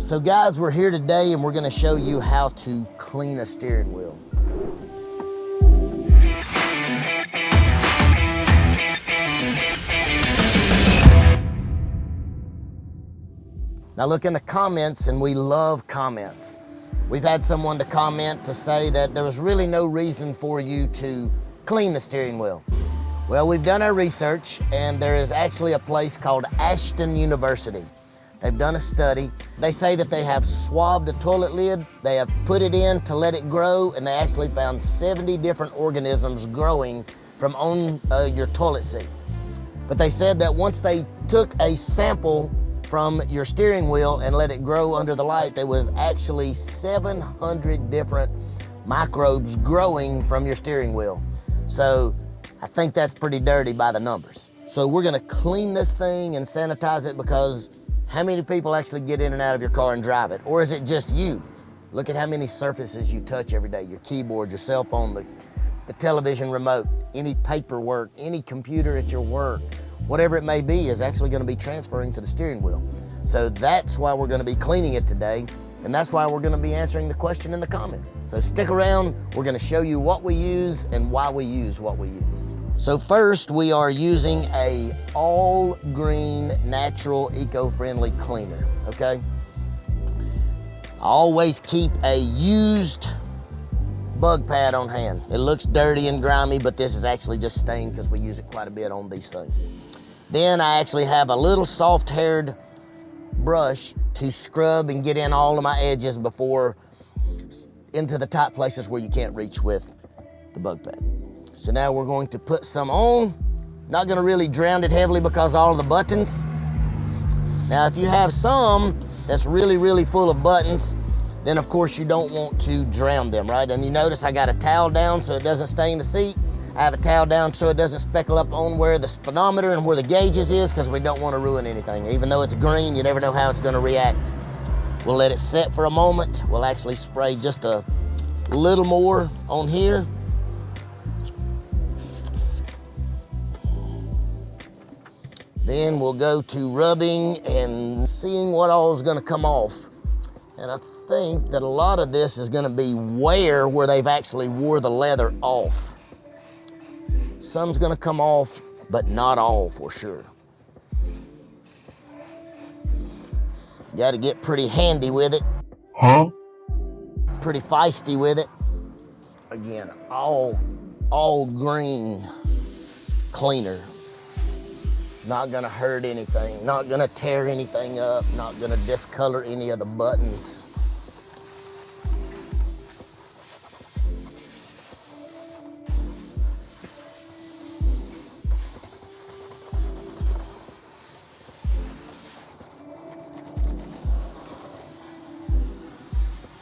So guys, we're here today and we're gonna show you how to clean a steering wheel. Now look in the comments, and we love comments. We've had someone to comment to say that there was really no reason for you to clean the steering wheel. Well, we've done our research, and there is actually a place called Ashton University. They've done a study. They say that they have swabbed a toilet lid, they have put it in to let it grow, and they actually found 70 different organisms growing from on your toilet seat. But they said that once they took a sample from your steering wheel and let it grow under the light, there was actually 700 different microbes growing from your steering wheel. So I think that's pretty dirty by the numbers. So we're gonna clean this thing and sanitize it, because how many people actually get in and out of your car and drive it? Or is it just you? Look at how many surfaces you touch every day. Your keyboard, your cell phone, the television remote, any paperwork, any computer at your work, whatever it may be is actually gonna be transferring to the steering wheel. So that's why we're gonna be cleaning it today, and that's why we're gonna be answering the question in the comments. So stick around, we're gonna show you what we use and why we use what we use. So first, we are using a all green, natural, eco-friendly cleaner, okay? I always keep a used bug pad on hand. It looks dirty and grimy, but this is actually just stained because we use it quite a bit on these things. Then I actually have a little soft-haired brush to scrub and get in all of my edges before into the tight places where you can't reach with the bug pad. So now we're going to put some on. Not gonna really drown it heavily because all of the buttons. Now if you have some that's really, really full of buttons, then of course you don't want to drown them, right? And you notice I got a towel down so it doesn't stain the seat. I have a towel down so it doesn't speckle up on where the speedometer and where the gauges is, because we don't want to ruin anything. Even though it's green, you never know how it's gonna react. We'll let it set for a moment. We'll actually spray just a little more on here. Then we'll go to rubbing and seeing what all is gonna come off. And I think that a lot of this is gonna be wear where they've actually wore the leather off. Some's gonna come off, but not all for sure. You gotta get pretty handy with it. Huh? Pretty feisty with it. Again, all green cleaner. Not gonna hurt anything, not gonna tear anything up, not gonna discolor any of the buttons.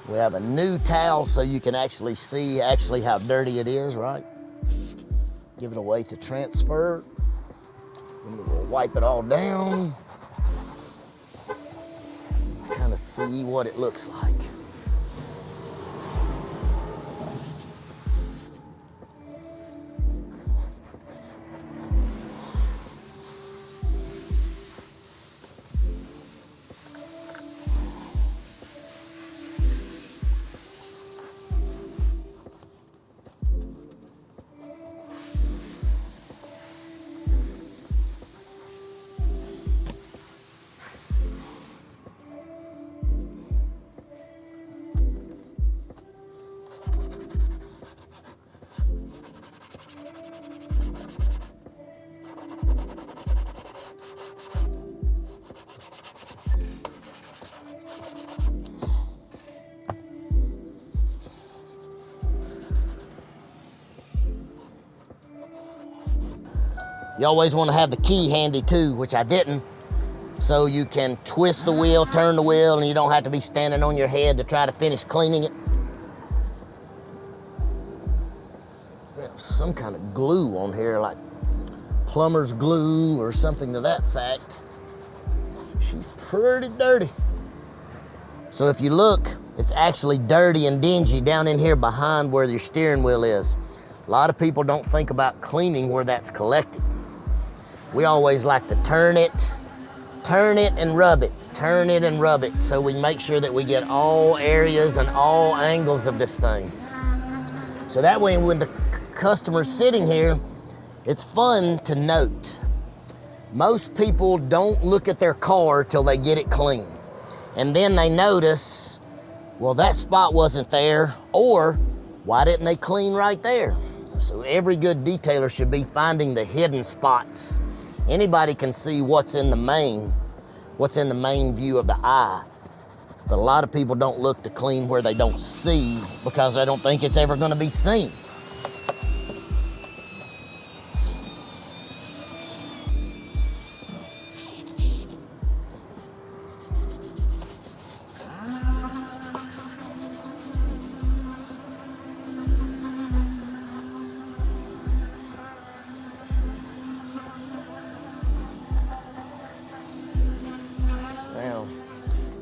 We have a new towel so you can actually see how dirty it is, right? Give it a way to transfer. Then we'll wipe it all down. Kind of see what it looks like. You always want to have the key handy too, which I didn't. So you can twist the wheel, turn the wheel, and you don't have to be standing on your head to try to finish cleaning it. We have some kind of glue on here, like plumber's glue or something to that fact. She's pretty dirty. So if you look, it's actually dirty and dingy down in here behind where your steering wheel is. A lot of people don't think about cleaning where that's collected. We always like to turn turn it and rub it. Turn it and rub it so we make sure that we get all areas and all angles of this thing. So that way when the customer's sitting here, it's fun to note. Most people don't look at their car till they get it clean. And then they notice, well, that spot wasn't there, or why didn't they clean right there? So every good detailer should be finding the hidden spots. Anybody can see what's in the main view of the eye. But a lot of people don't look to clean where they don't see because they don't think it's ever gonna be seen.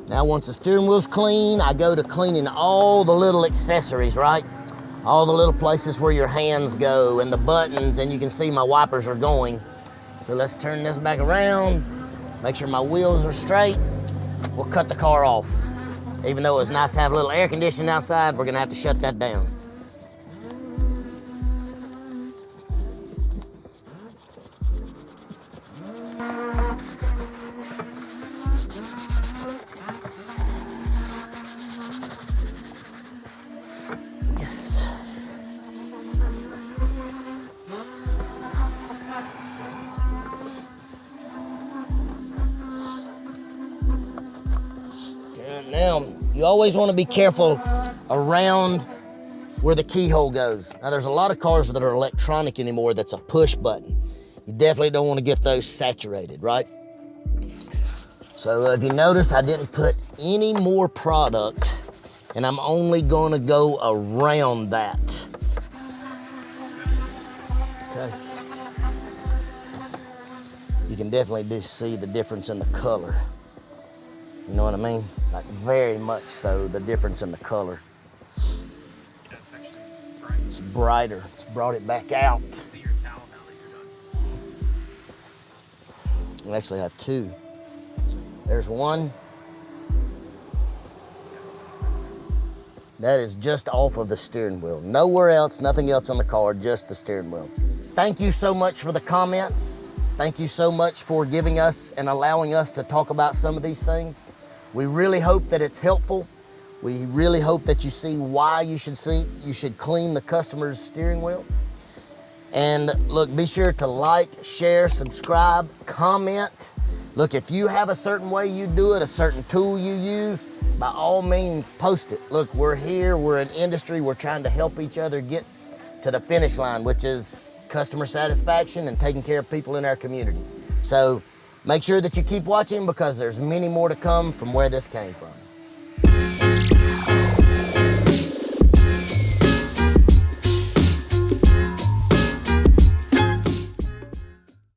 Now once the steering wheel's clean, I go to cleaning all the little accessories, right? All the little places where your hands go and the buttons, and you can see my wipers are going. So let's turn this back around, make sure my wheels are straight. We'll cut the car off. Even though it's nice to have a little air conditioning outside, we're gonna have to shut that down. Now, you always want to be careful around where the keyhole goes. Now, there's a lot of cars that are electronic anymore that's a push button. You definitely don't want to get those saturated, right? So if you notice, I didn't put any more product, and I'm only going to go around that. Okay. You can definitely just see the difference in the color. You know what I mean? Like very much so, the difference in the color. It's brighter. It's brought it back out. We actually have two. There's one. That is just off of the steering wheel. Nowhere else, nothing else on the car, just the steering wheel. Thank you so much for the comments. Thank you so much for giving us and allowing us to talk about some of these things. We really hope that it's helpful. We really hope that you see why you should clean the customer's steering wheel. And look, be sure to like, share, subscribe, comment. Look, if you have a certain way you do it, a certain tool you use, by all means, post it. Look, we're here, we're an industry, we're trying to help each other get to the finish line, which is customer satisfaction and taking care of people in our community. So make sure that you keep watching because there's many more to come from where this came from.